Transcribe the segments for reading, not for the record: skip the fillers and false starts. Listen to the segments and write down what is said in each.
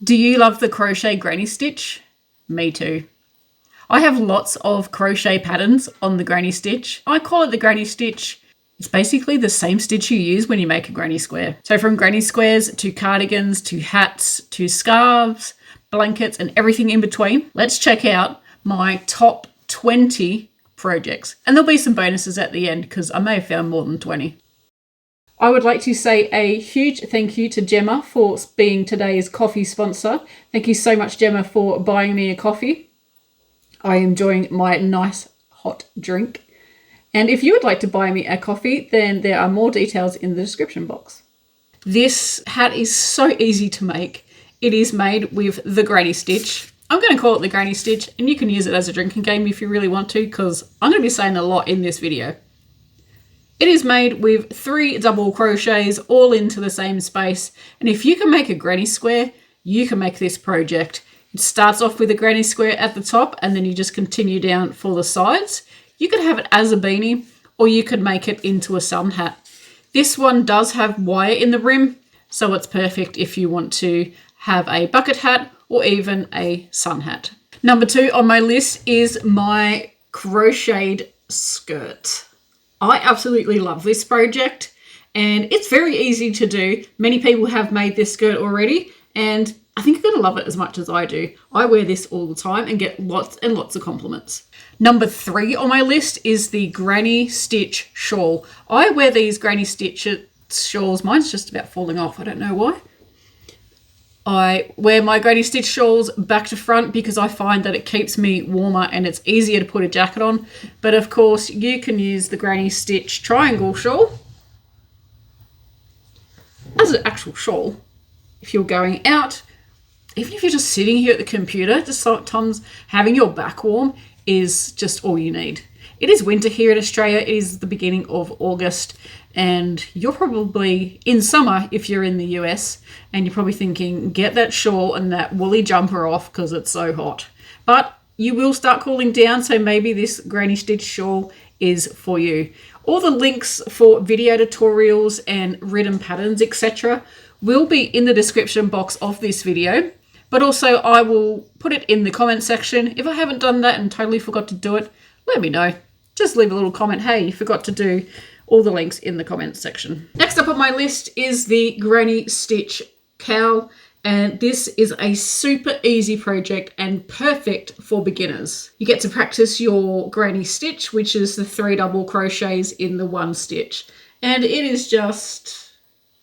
Do you love the crochet granny stitch? Me too. I have lots of crochet patterns on the granny stitch. I call it the granny stitch. It's basically the same stitch you use when you make a granny square. So from granny squares to cardigans to hats to scarves, blankets and everything in between. Let's check out my top 20 projects. And there'll be some bonuses at the end because I may have found more than 20. I would like to say a huge thank you to Gemma for being today's coffee sponsor. Thank you so much, Gemma, for buying me a coffee. I am enjoying my nice hot drink. And if you would like to buy me a coffee, then there are more details in the description box. This hat is so easy to make. It is made with the granny stitch. I'm going to call it the granny stitch, and you can use it as a drinking game if you really want to, because I'm going to be saying a lot in this video. It is made with 3 double crochets all into the same space. And if you can make a granny square, you can make this project. It starts off with a granny square at the top and then you just continue down for the sides. You could have it as a beanie or you could make it into a sun hat. This one does have wire in the rim, so it's perfect if you want to have a bucket hat or even a sun hat. Number 2 on my list is my crocheted skirt. I absolutely love this project and it's very easy to do. Many people have made this skirt already and I think you're going to love it as much as I do. I wear this all the time and get lots and lots of compliments. Number 3 on my list is the granny stitch shawl. I wear these granny stitch shawls. Mine's just about falling off. I don't know why. I wear my granny stitch shawls back to front because I find that it keeps me warmer and it's easier to put a jacket on. But of course you can use the granny stitch triangle shawl as an actual shawl if you're going out. Even if you're just sitting here at the computer, just sometimes having your back warm is just all you need. It is winter here in Australia. It is the beginning of August and you're probably in summer if you're in the US and you're probably thinking, get that shawl and that woolly jumper off because it's so hot. But you will start cooling down, so maybe this granny stitch shawl is for you. All the links for video tutorials and written patterns, etc. will be in the description box of this video. But also I will put it in the comment section. If I haven't done that and totally forgot to do it, let me know. Just leave a little comment, hey, you forgot to do all the links in the comments section. Next up on my list is the granny stitch cowl. And this is a super easy project and perfect for beginners. You get to practice your granny stitch, which is the 3 double crochets in the 1 stitch. And it is just,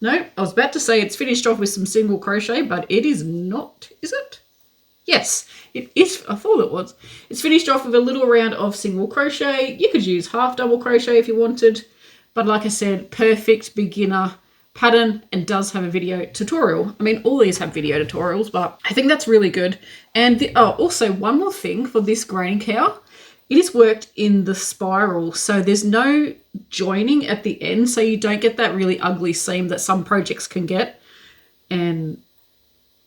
no, I was about to say it's finished off with some single crochet, but it is not, is it? Yes, it is. I thought it was. It's finished off with a little round of single crochet. You could use half double crochet if you wanted. But like I said, perfect beginner pattern and does have a video tutorial. I mean, all these have video tutorials, but I think that's really good. And also one more thing for this granny cowl, it is worked in the spiral. So there's no joining at the end. So you don't get that really ugly seam that some projects can get. And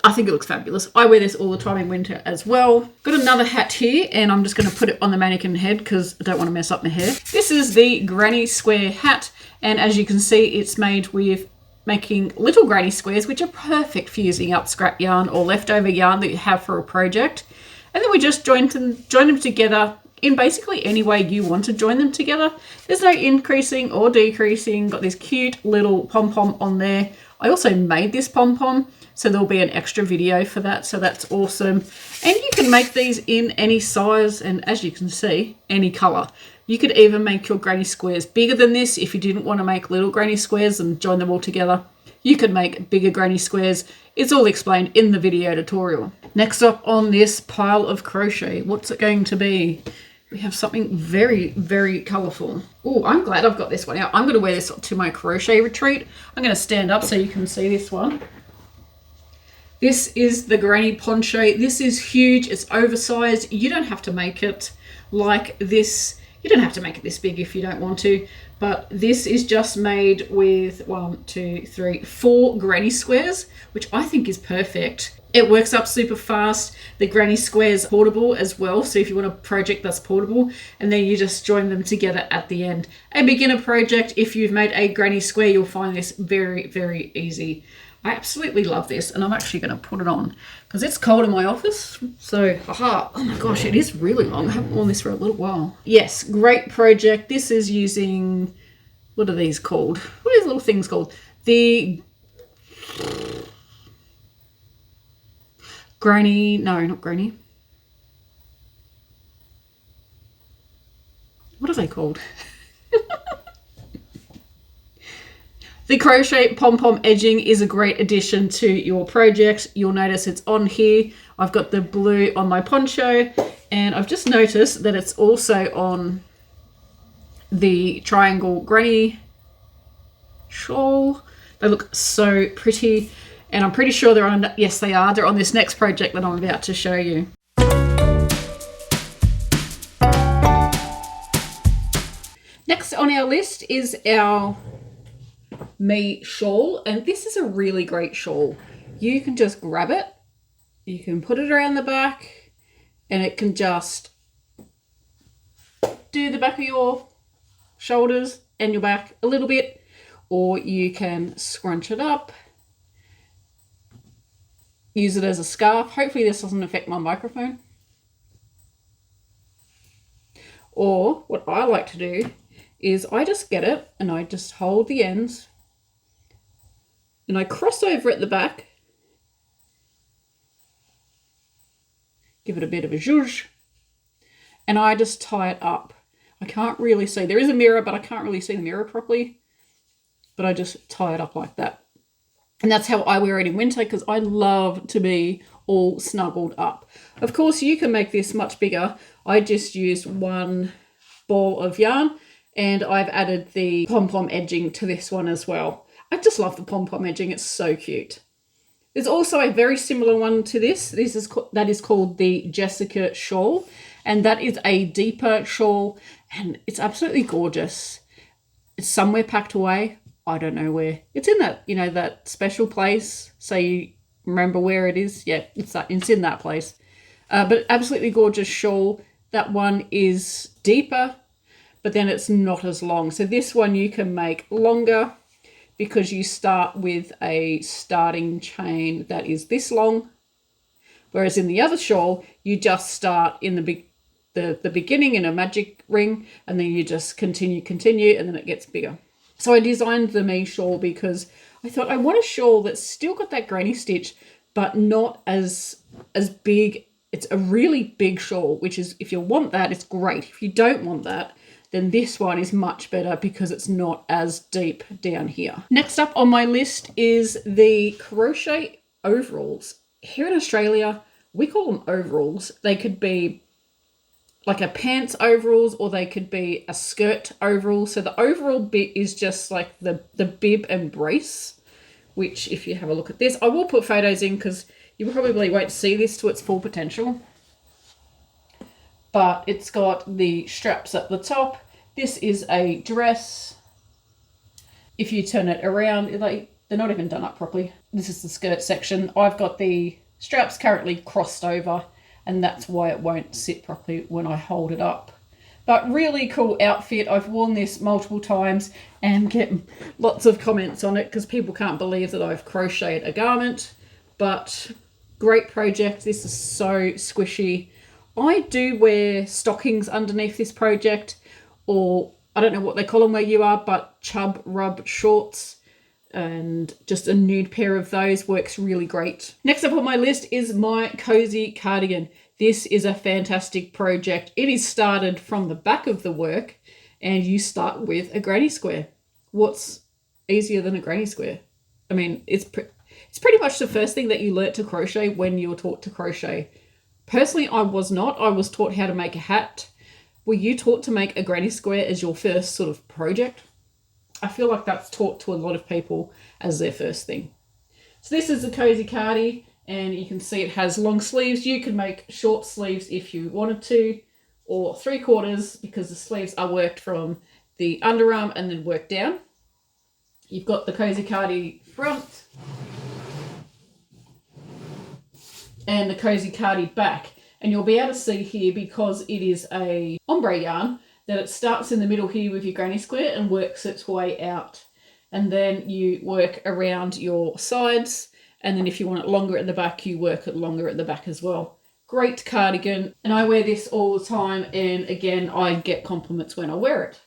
I think it looks fabulous. I wear this all the time in winter as well. Got another hat here and I'm just going to put it on the mannequin head because I don't want to mess up my hair. This is the Granny Square hat. And as you can see, it's made with making little granny squares, which are perfect for using up scrap yarn or leftover yarn that you have for a project. And then we just join them together in basically any way you want to join them together. There's no increasing or decreasing. Got this cute little pom-pom on there. I also made this pom-pom, so there'll be an extra video for that, so that's awesome. And you can make these in any size and, as you can see, any colour. You could even make your granny squares bigger than this if you didn't want to make little granny squares and join them all together. You could make bigger granny squares. It's all explained in the video tutorial. Next up on this pile of crochet, what's it going to be? We have something very, very colourful. Oh, I'm glad I've got this one out. I'm going to wear this to my crochet retreat. I'm going to stand up so you can see this one. This is the Granny Poncho. This is huge. It's oversized. You don't have to make it like this. You don't have to make it this big if you don't want to. But this is just made with 1, 2, 3, 4 granny squares, which I think is perfect. It works up super fast. The granny squares are portable as well. So if you want a project that's portable, and then you just join them together at the end. A beginner project, if you've made a granny square, you'll find this very, very easy. I absolutely love this, and I'm actually going to put it on because it's cold in my office. So, haha, oh my gosh, it is really long. I haven't worn this for a little while. Yes, great project. This is using, what are these called? What are these little things called? The Granny, no, not Granny. What are they called? The Crochet Pom-Pom edging is a great addition to your project. You'll notice it's on here. I've got the blue on my poncho, and I've just noticed that it's also on the triangle granny shawl. They look so pretty, and I'm pretty sure they're on, yes they are, they're on this next project that I'm about to show you. Next on our list is our Me shawl, and this is a really great shawl. You can just grab it, you can put it around the back, and it can just do the back of your shoulders and your back a little bit, or you can scrunch it up, use it as a scarf. Hopefully this doesn't affect my microphone. Or what I like to do is I just get it and I just hold the ends and I cross over at the back, give it a bit of a zhuzh, and I just tie it up. I can't really see. There is a mirror, but I can't really see the mirror properly. But I just tie it up like that. And that's how I wear it in winter, because I love to be all snuggled up. Of course, you can make this much bigger. I just used one ball of yarn, and I've added the pom-pom edging to this one as well. I just love the pom-pom edging. It's so cute. There's also a very similar one to this. That is called the Jessica shawl, and that is a deeper shawl, and it's absolutely gorgeous. It's somewhere packed away. I don't know where. It's in that, you know, that special place. So you remember where it is. Yeah, it's in that place. But absolutely gorgeous shawl. That one is deeper, but then it's not as long. So this one you can make longer, because you start with a starting chain that is this long, whereas in the other shawl you just start in the beginning in a magic ring, and then you just continue, and then it gets bigger. So I designed the Me shawl because I thought I want a shawl that's still got that granny stitch, but not as big. It's a really big shawl, which is, if you want that, it's great. If you don't want that, then this one is much better because it's not as deep down here. Next up on my list is the crochet overalls. Here in Australia, we call them overalls. They could be like a pants overalls, or they could be a skirt overall. So the overall bit is just like the bib and brace, which if you have a look at this, I will put photos in because you probably won't see this to its full potential. But it's got the straps at the top. This is a dress. If you turn it around, they're not even done up properly. This is the skirt section. I've got the straps currently crossed over, and that's why it won't sit properly when I hold it up. But really cool outfit. I've worn this multiple times and get lots of comments on it because people can't believe that I've crocheted a garment. But great project. This is so squishy. I do wear stockings underneath this project, or I don't know what they call them where you are, but chub rub shorts, and just a nude pair of those works really great. Next up on my list is my Cozy Cardigan. This is a fantastic project. It is started from the back of the work, and you start with a granny square. What's easier than a granny square? I mean, it's pretty much the first thing that you learnt to crochet when you were taught to crochet. Personally, I was not. I was taught how to make a hat. Were you taught to make a granny square as your first sort of project? I feel like that's taught to a lot of people as their first thing. So this is the Cosy Cardi, and you can see it has long sleeves. You can make short sleeves if you wanted to, or 3/4, because the sleeves are worked from the underarm and then worked down. You've got the Cosy Cardi front and the Cosy Cardi back. And you'll be able to see here, because it is a ombre yarn, that it starts in the middle here with your granny square and works its way out. and then you work around your sides, and then if you want it longer at the back, you work it longer at the back as well. Great cardigan, and I wear this all the time, and again, I get compliments when I wear it.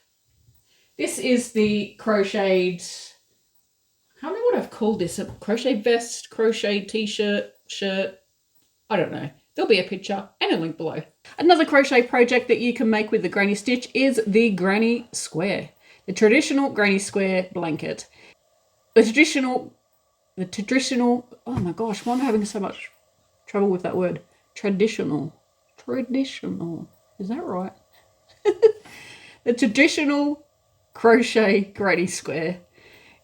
This is the crocheted, I can't remember what I've called this, a crochet vest, crochet t-shirt, shirt, I don't know. There'll be a picture and a link below. Another crochet project that you can make with the Granny Stitch is the Granny Square, the traditional Granny Square blanket. The traditional, oh my gosh, why am I having so much trouble with that word? Traditional, is that right? The traditional crochet Granny Square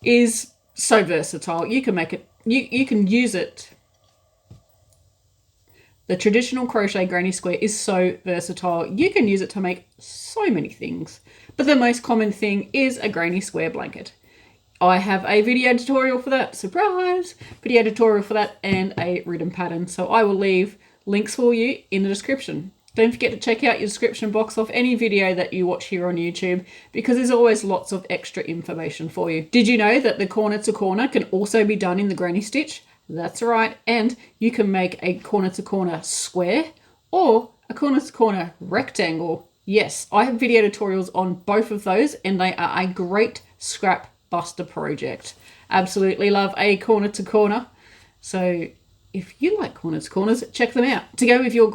is so versatile. You can make it, you can use it. The traditional crochet Granny Square is so versatile. You can use it to make so many things. But the most common thing is a Granny Square blanket. I have a video tutorial for that, surprise! Video tutorial for that and a written pattern. So I will leave links for you in the description. Don't forget to check out your description box of any video that you watch here on YouTube, because there's always lots of extra information for you. Did you know that the corner to corner can also be done in the Granny Stitch? That's right, and you can make a corner to corner square or a corner to corner rectangle. Yes, I have video tutorials on both of those, and they are a great scrap buster project. Absolutely love a corner to corner. So if you like corner to corners, check them out. To go with your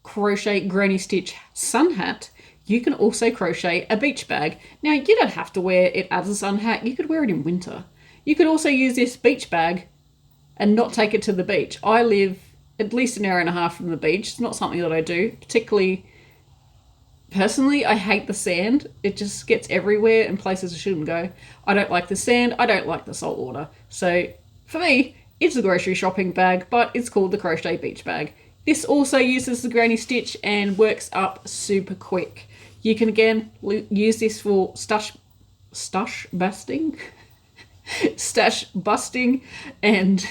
crochet Granny Stitch sun hat, you can also crochet a beach bag. Now, you don't have to wear it as a sun hat. You could wear it in winter. You could also use this beach bag and not take it to the beach. I live at least an hour and a half from the beach. It's not something that I do. Particularly, personally, I hate the sand. It just gets everywhere in places I shouldn't go. I don't like the sand. I don't like the salt water. So, for me, it's a grocery shopping bag, but it's called the Crochet Beach Bag. This also uses the Granny Stitch and works up super quick. You can again use this for stash busting, and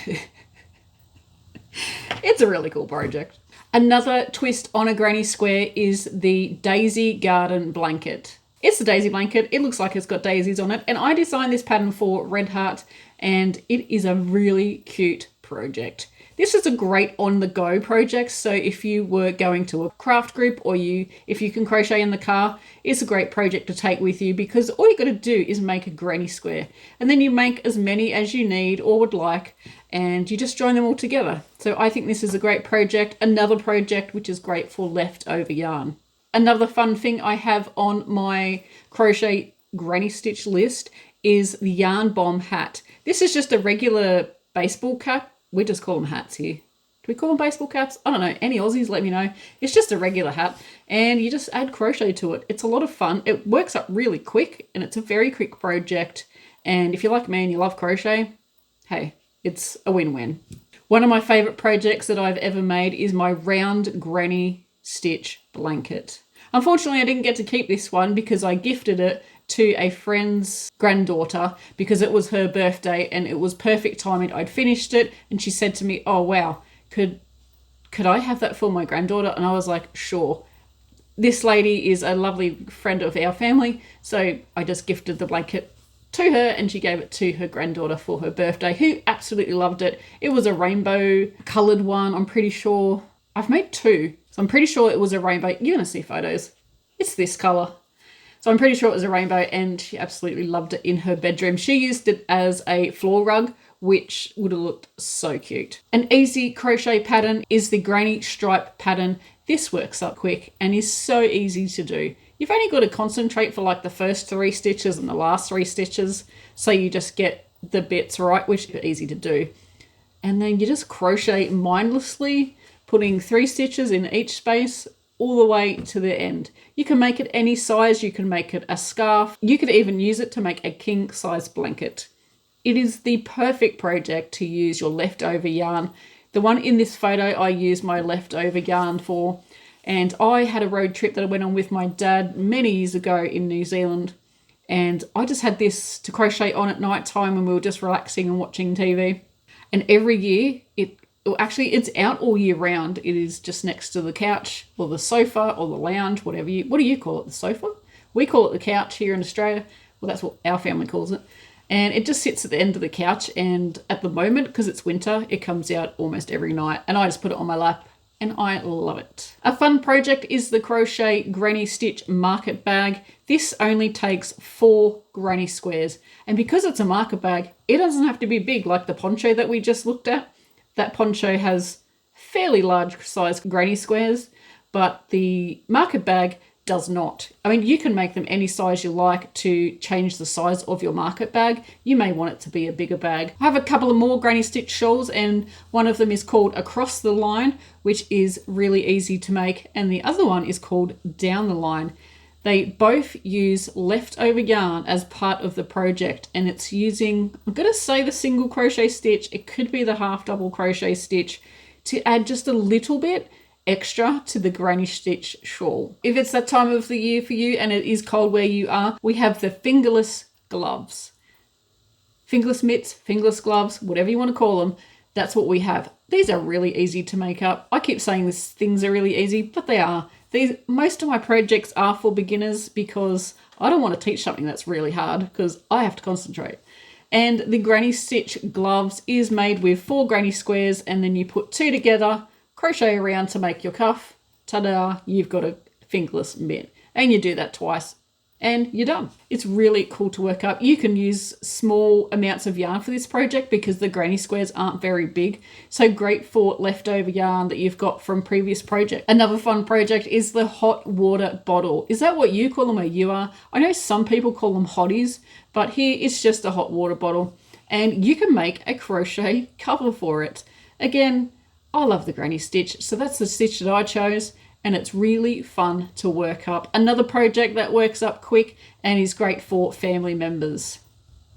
it's a really cool project. Another twist on a Granny Square is the Daisy Garden Blanket. It's the daisy blanket. It looks like it's got daisies on it, and I designed this pattern for Red Heart, and it is a really cute project. This is a great on-the-go project, so if you were going to a craft group or if you can crochet in the car, it's a great project to take with you, because all you got to do is make a Granny Square, and then you make as many as you need or would like, and you just join them all together. So I think this is a great project. Another project which is great for leftover yarn. Another fun thing I have on my Crochet Granny Stitch list is the Yarn Bomb hat. This is just a regular baseball cap. We just call them hats here. Do we call them baseball caps? I don't know. Any Aussies, let me know. It's just a regular hat, and you just add crochet to it. It's a lot of fun. It works up really quick, and it's a very quick project. And if you're like me and you love crochet, hey, it's a win-win. One of my favorite projects that I've ever made is my round Granny Stitch blanket. Unfortunately, I didn't get to keep this one because I gifted it to a friend's granddaughter because it was her birthday and it was perfect timing. I'd finished it and she said to me, oh wow, could I have that for my granddaughter? And I was like, sure. This lady is a lovely friend of our family, so I just gifted the blanket to her and she gave it to her granddaughter for her birthday, who absolutely loved it. It was a rainbow coloured one, I'm pretty sure. I've made two, so I'm pretty sure it was a rainbow. You're going to see photos. It's this colour. So I'm pretty sure it was a rainbow, and she absolutely loved it in her bedroom. She used it as a floor rug, which would have looked so cute. An easy crochet pattern is the Granny Stripe pattern. This works up quick and is so easy to do. You've only got to concentrate for like the first 3 stitches and the last 3 stitches, so you just get the bits right, which is easy to do. And then you just crochet mindlessly, putting 3 stitches in each space all the way to the end. You can make it any size. You can make it a scarf. You could even use it to make a king size blanket. It is the perfect project to use your leftover yarn. The one in this photo I used my leftover yarn for, and I had a road trip that I went on with my dad many years ago in New Zealand, and I just had this to crochet on at night time when we were just relaxing and watching TV. And every year it's out all year round. It is just next to the couch or the sofa or the lounge, what do you call it? The sofa We call it the couch here in Australia. Well, that's what our family calls it. And it just sits at the end of the couch, and at the moment, because it's winter, it comes out almost every night, and I just put it on my lap and I love it. A fun project is the Crochet Granny Stitch Market Bag. This only takes 4 granny squares, and because it's a market bag, it doesn't have to be big like the poncho that we just looked at. That poncho has fairly large sized granny squares, but the market bag does not. I mean, you can make them any size you like to change the size of your market bag. You may want it to be a bigger bag. I have a couple of more granny stitch shawls, and one of them is called Across the Line, which is really easy to make, and the other one is called Down the Line. They both use leftover yarn as part of the project, and it's using, I'm going to say the single crochet stitch, it could be the half double crochet stitch, to add just a little bit extra to the granny stitch shawl. If it's that time of the year for you and it is cold where you are, we have the fingerless gloves. Fingerless mitts, fingerless gloves, whatever you want to call them, that's what we have. These are really easy to make up. I keep saying things are really easy, but they are. Most of my projects are for beginners because I don't want to teach something that's really hard because I have to concentrate. And the granny stitch gloves is made with 4 granny squares, and then you put 2 together, crochet around to make your cuff. Ta-da, you've got a fingerless mitt. And you do that twice and you're done. It's really cool to work up. You can use small amounts of yarn for this project because the granny squares aren't very big. So great for leftover yarn that you've got from previous projects. Another fun project is the hot water bottle. Is that what you call them where you are? I know some people call them hotties, but here it's just a hot water bottle. And you can make a crochet cover for it. Again, I love the granny stitch, so that's the stitch that I chose, and it's really fun to work up. Another project that works up quick and is great for family members.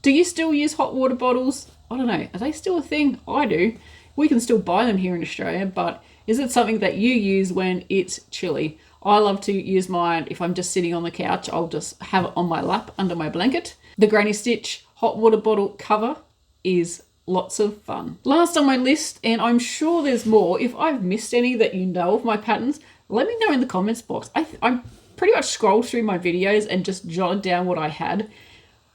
Do you still use hot water bottles? I don't know, are they still a thing? I do. We can still buy them here in Australia, but is it something that you use when it's chilly? I love to use mine if I'm just sitting on the couch. I'll just have it on my lap under my blanket. The granny stitch hot water bottle cover is lots of fun. Last on my list, and I'm sure there's more. If I've missed any that you know of my patterns, let me know in the comments box. I pretty much scrolled through my videos and just jotted down what I had.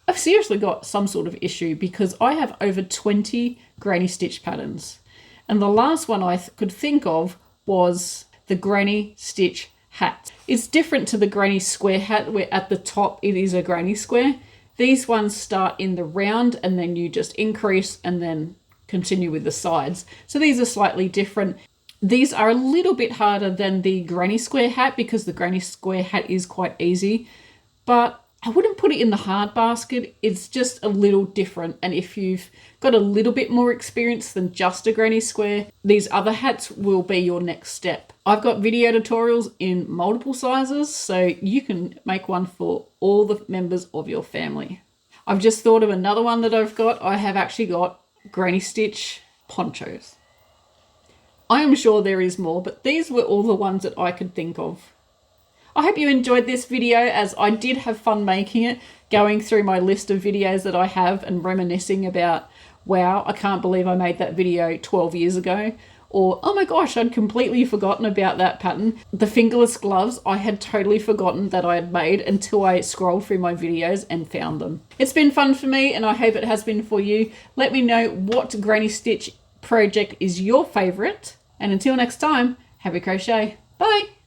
I've seriously got some sort of issue because I have over 20 granny stitch patterns. And the last one I could think of was the granny stitch hat. It's different to the granny square hat where at the top it is a granny square. These ones start in the round and then you just increase and then continue with the sides. So these are slightly different. These are a little bit harder than the granny square hat because the granny square hat is quite easy, but I wouldn't put it in the hard basket. It's just a little different. And if you've got a little bit more experience than just a granny square, these other hats will be your next step. I've got video tutorials in multiple sizes, so you can make one for all the members of your family. I've just thought of another one that I've got. I have actually got granny stitch ponchos. I am sure there is more, but these were all the ones that I could think of. I hope you enjoyed this video, as I did have fun making it, going through my list of videos that I have and reminiscing about, wow, I can't believe I made that video 12 years ago. Or, oh my gosh, I'd completely forgotten about that pattern. The fingerless gloves, I had totally forgotten that I had made until I scrolled through my videos and found them. It's been fun for me, and I hope it has been for you. Let me know what granny stitch project is your favourite. And until next time, happy crochet. Bye!